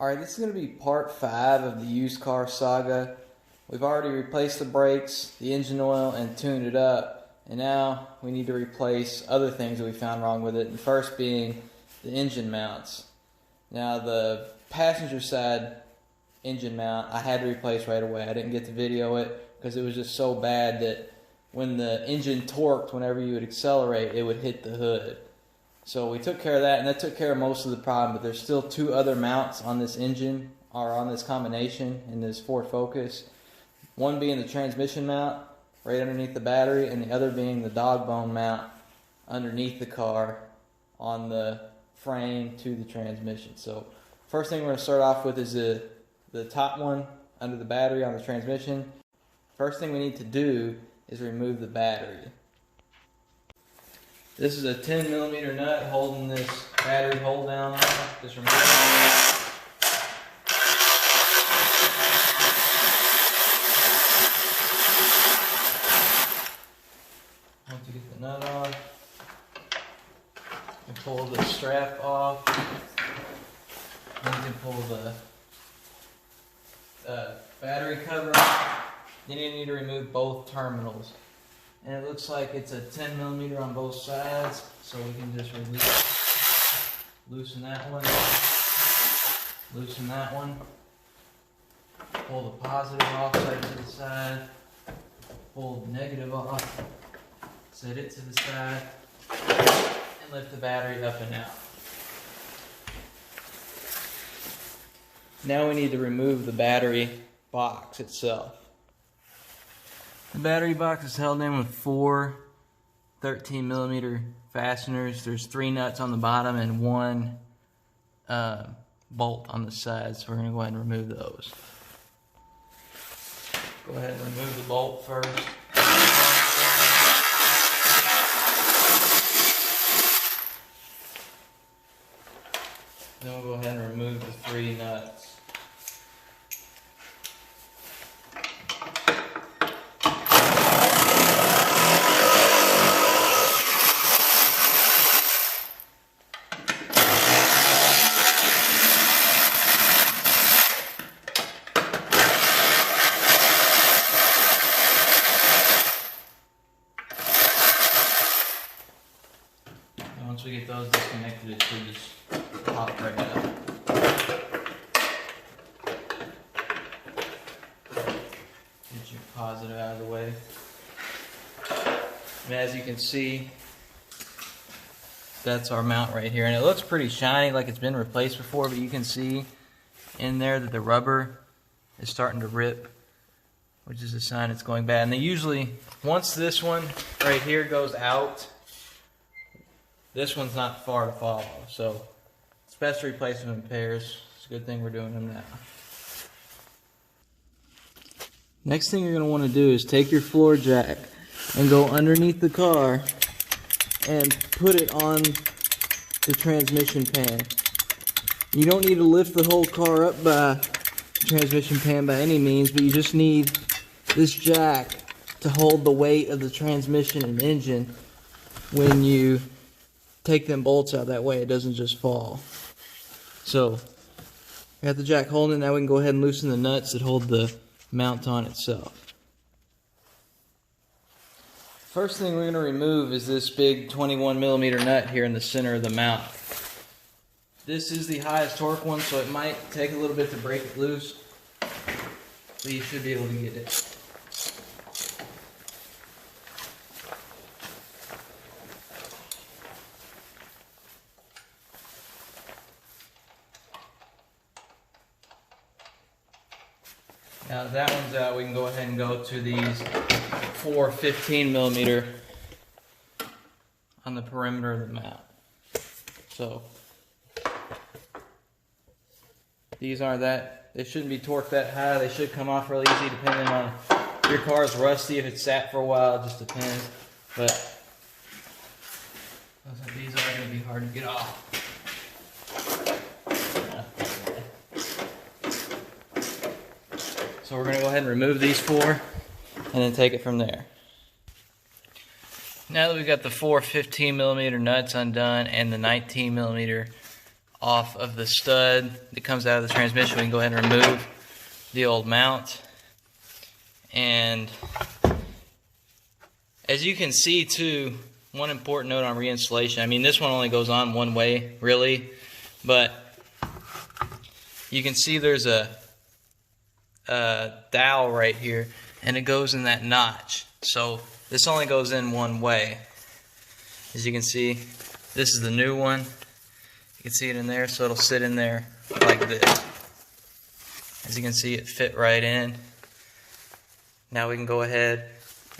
Alright, this is going to be part 5 of the used car saga. We've already replaced the brakes, the engine oil, and tuned it up. And now we need to replace other things that we found wrong with it. The first being the engine mounts. Now the passenger side engine mount I had to replace right away. I didn't get to video it because it was just so bad that when the engine torqued, whenever you would accelerate, it would hit the hood. So we took care of that, and that took care of most of the problem, but there's still 2 other mounts on this engine, or on this combination in this Ford Focus. One being the transmission mount, right underneath the battery, and the other being the dog bone mount underneath the car on the frame to the transmission. So first thing we're going to start off with is the top one under the battery on the transmission. First thing we need to do is remove the battery. This is a 10mm nut holding this battery hold down. Just remove it. Once you get the nut off, you can pull the strap off. Then you can pull the battery cover. Then you need to remove both terminals. And it looks like it's a 10mm on both sides, so we can just loosen that one, loosen that one, pull the positive off, set it to the side, pull the negative off, set it to the side, and lift the battery up and out. Now we need to remove the battery box itself. The battery box is held in with 4 13mm fasteners. There's 3 nuts on the bottom and 1 bolt on the side, so we're going to go ahead and remove those. Go ahead and remove the bolt first. Then we'll go ahead and remove the 3 nuts. Once we get those disconnected, it should just pop right up. Get your positive out of the way. And as you can see, that's our mount right here. And it looks pretty shiny, like it's been replaced before, but you can see in there that the rubber is starting to rip, which is a sign it's going bad. And they usually, once this one right here goes out, this one's not far to follow, so it's best to replace them in pairs. It's a good thing we're doing them now. Next thing you're going to want to do is take your floor jack and go underneath the car and put it on the transmission pan. You don't need to lift the whole car up by the transmission pan by any means, but you just need this jack to hold the weight of the transmission and engine when you take them bolts out. That way it doesn't just fall. So we got the jack holding it. Now we can go ahead and loosen the nuts that hold the mount on itself. First thing we're going to remove is this big 21mm nut here in the center of the mount. This is the highest torque one, so it might take a little bit to break it loose, but you should be able to get it. Now that one's out, we can go ahead and go to these 4 15mm on the perimeter of the mount. So these aren't they shouldn't be torqued that high. They should come off real easy depending on if your car is rusty, if it's sat for a while, it just depends. But these are going to be hard to get off. So we're going to go ahead and remove these 4 and then take it from there. Now that we've got the 4 15mm nuts undone and the 19mm off of the stud that comes out of the transmission. We can go ahead and remove the old mount. And as you can see too, one important note on reinstallation, I mean this one only goes on one way really, but you can see there's a dowel right here and it goes in that notch. So this only goes in one way. As you can see, this is the new one. You can see it in there, so it'll sit in there like this. As you can see, it fit right in. Now we can go ahead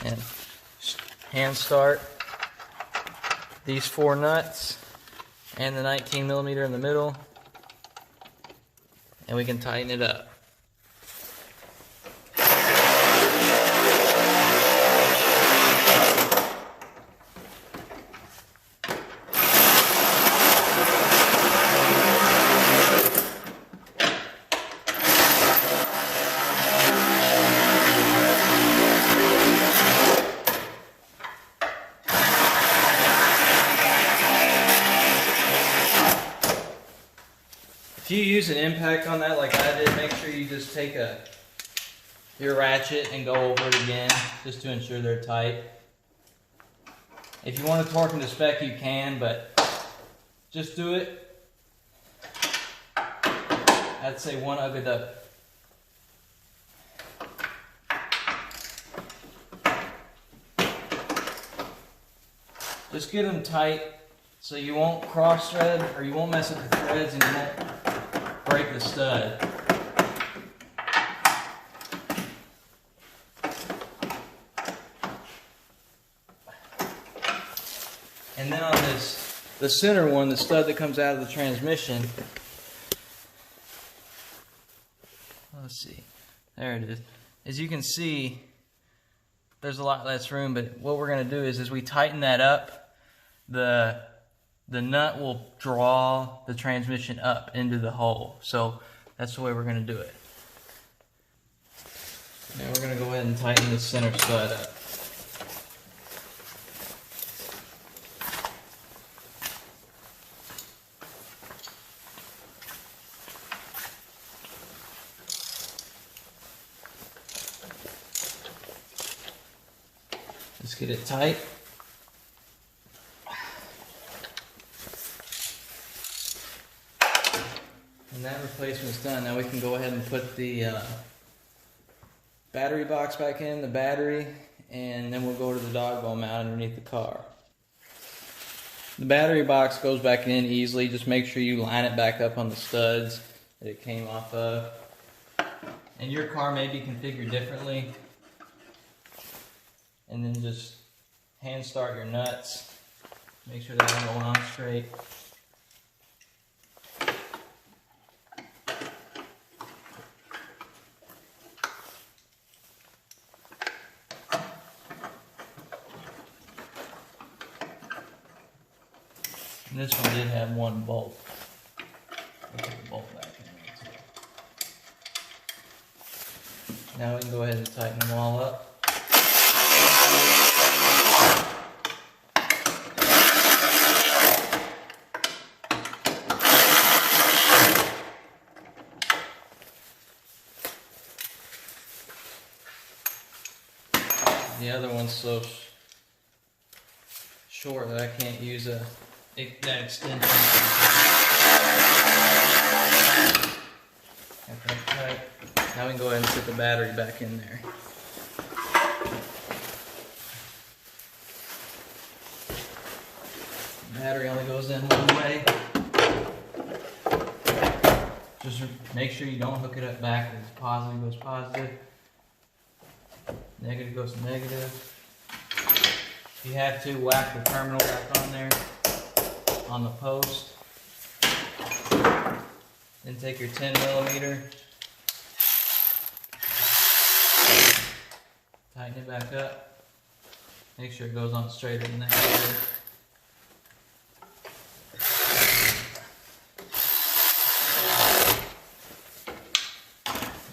and hand start these 4 nuts and the 19mm in the middle, and we can tighten it up. If you use an impact on that like I did, make sure you just take your ratchet and go over it again just to ensure they're tight. If you want to torque them to spec you can, but just do it. I'd say 1 ugga duck. Just get them tight so you won't cross thread or you won't mess up the threads and you won't break the stud. And then on the center one, the stud that comes out of the transmission, let's see, there it is. As you can see, there's a lot less room, but what we're going to do is as we tighten that up, the nut will draw the transmission up into the hole. So that's the way we're going to do it. Now we're going to go ahead and tighten the center stud up. Let's get it tight. And that replacement's done. Now we can go ahead and put the battery box back in, the battery, and then we'll go to the dog bone mount underneath the car. The battery box goes back in easily. Just make sure you line it back up on the studs that it came off of. And your car may be configured differently. And then just hand start your nuts. Make sure they're all going on straight. And this one did have 1 bolt. We'll put the bolt back in there too. Now we can go ahead and tighten them all up. The other one's so short that I can't use that extension. Okay. Now we can go ahead and put the battery back in there. The battery only goes in one way. Just make sure you don't hook it up backwards. Positive goes positive. Negative goes to negative. If you have to, whack the terminal back on there, on the post. Then take your 10mm, tighten it back up. Make sure it goes on straighter than that.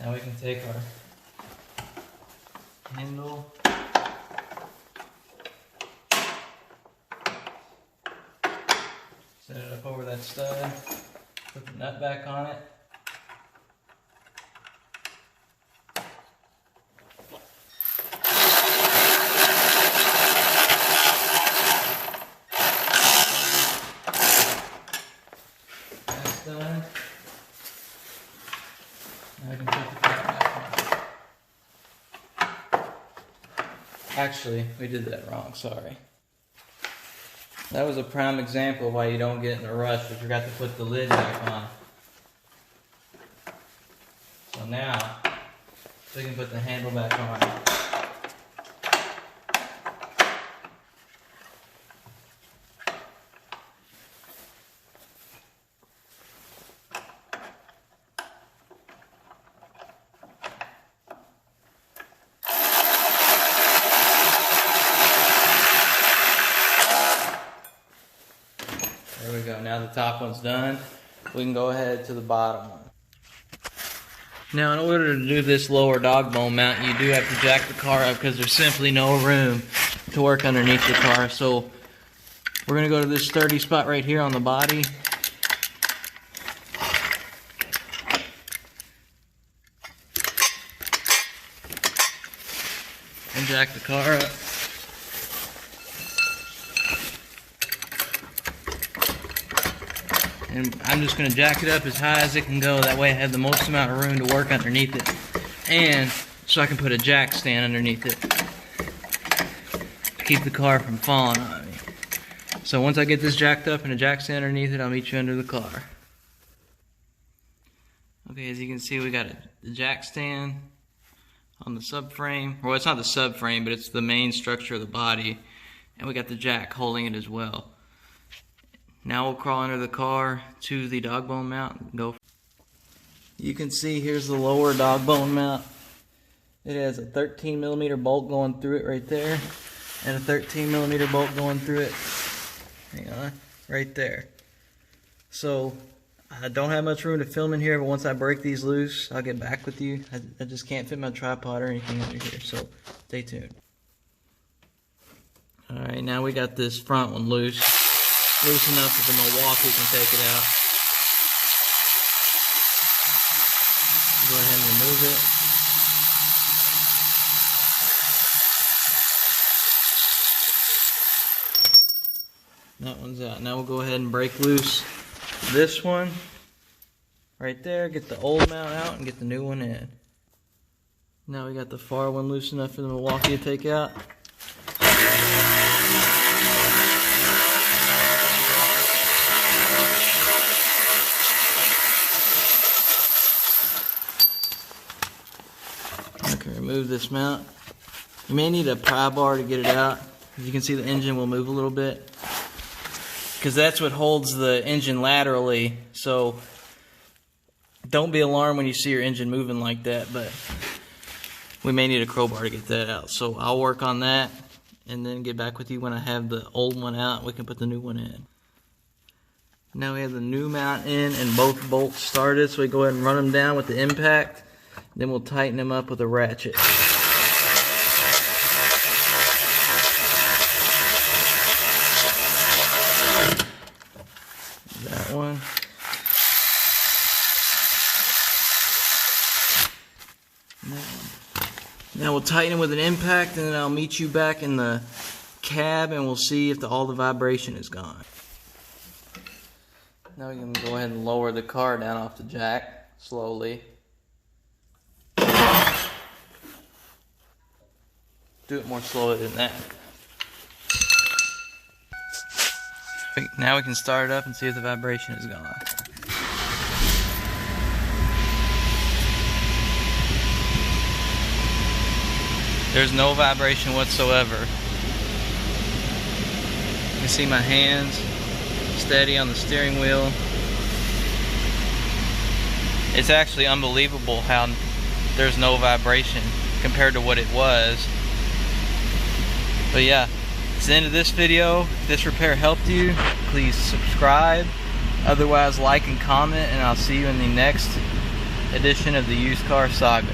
Now we can take our handle, set it up over that stud. Put the nut back on it. That's done. Now I can put the cap back on. Actually, we did that wrong, sorry. That was a prime example of why you don't get in a rush. We forgot to put the lid back on. So now, we can put the handle back on. There we go. Now the top one's done. We can go ahead to the bottom one. Now, in order to do this lower dog bone mount, you do have to jack the car up because there's simply no room to work underneath the car. So we're going to go to this sturdy spot right here on the body. And jack the car up. And I'm just going to jack it up as high as it can go. That way I have the most amount of room to work underneath it. And so I can put a jack stand underneath it to keep the car from falling on me. So once I get this jacked up and a jack stand underneath it, I'll meet you under the car. Okay, as you can see, we got the jack stand on the subframe. Well, it's not the subframe, but it's the main structure of the body. And we got the jack holding it as well. Now we'll crawl under the car to the dog bone mount and go. You can see here's the lower dog bone mount. It has a 13mm bolt going through it right there, and a 13mm bolt going through it, hang on, right there. So I don't have much room to film in here, but once I break these loose, I'll get back with you. I just can't fit my tripod or anything under here, so stay tuned. Alright, now we got this front one loose enough that the Milwaukee can take it out. Go ahead and remove it. That one's out. Now we'll go ahead and break loose this one right there, get the old mount out and get the new one in. Now we got the far one loose enough for the Milwaukee to take out. Remove this mount. You may need a pry bar to get it out. As you can see, the engine will move a little bit because that's what holds the engine laterally. So don't be alarmed when you see your engine moving like that, but we may need a crowbar to get that out. So I'll work on that and then get back with you when I have the old one out. We can put the new one in. Now we have the new mount in and both bolts started, so we go ahead and run them down with the impact. Then we'll tighten them up with a ratchet. That one. Now we'll tighten them with an impact, and then I'll meet you back in the cab and we'll see if all the vibration is gone. Now we can go ahead and lower the car down off the jack slowly. Do it more slowly than that. Now we can start it up and see if the vibration is gone. There's no vibration whatsoever. You can see my hands steady on the steering wheel. It's actually unbelievable how there's no vibration compared to what it was. But yeah, it's the end of this video. If this repair helped you, please subscribe. Otherwise, like and comment, and I'll see you in the next edition of the Used Car Saga.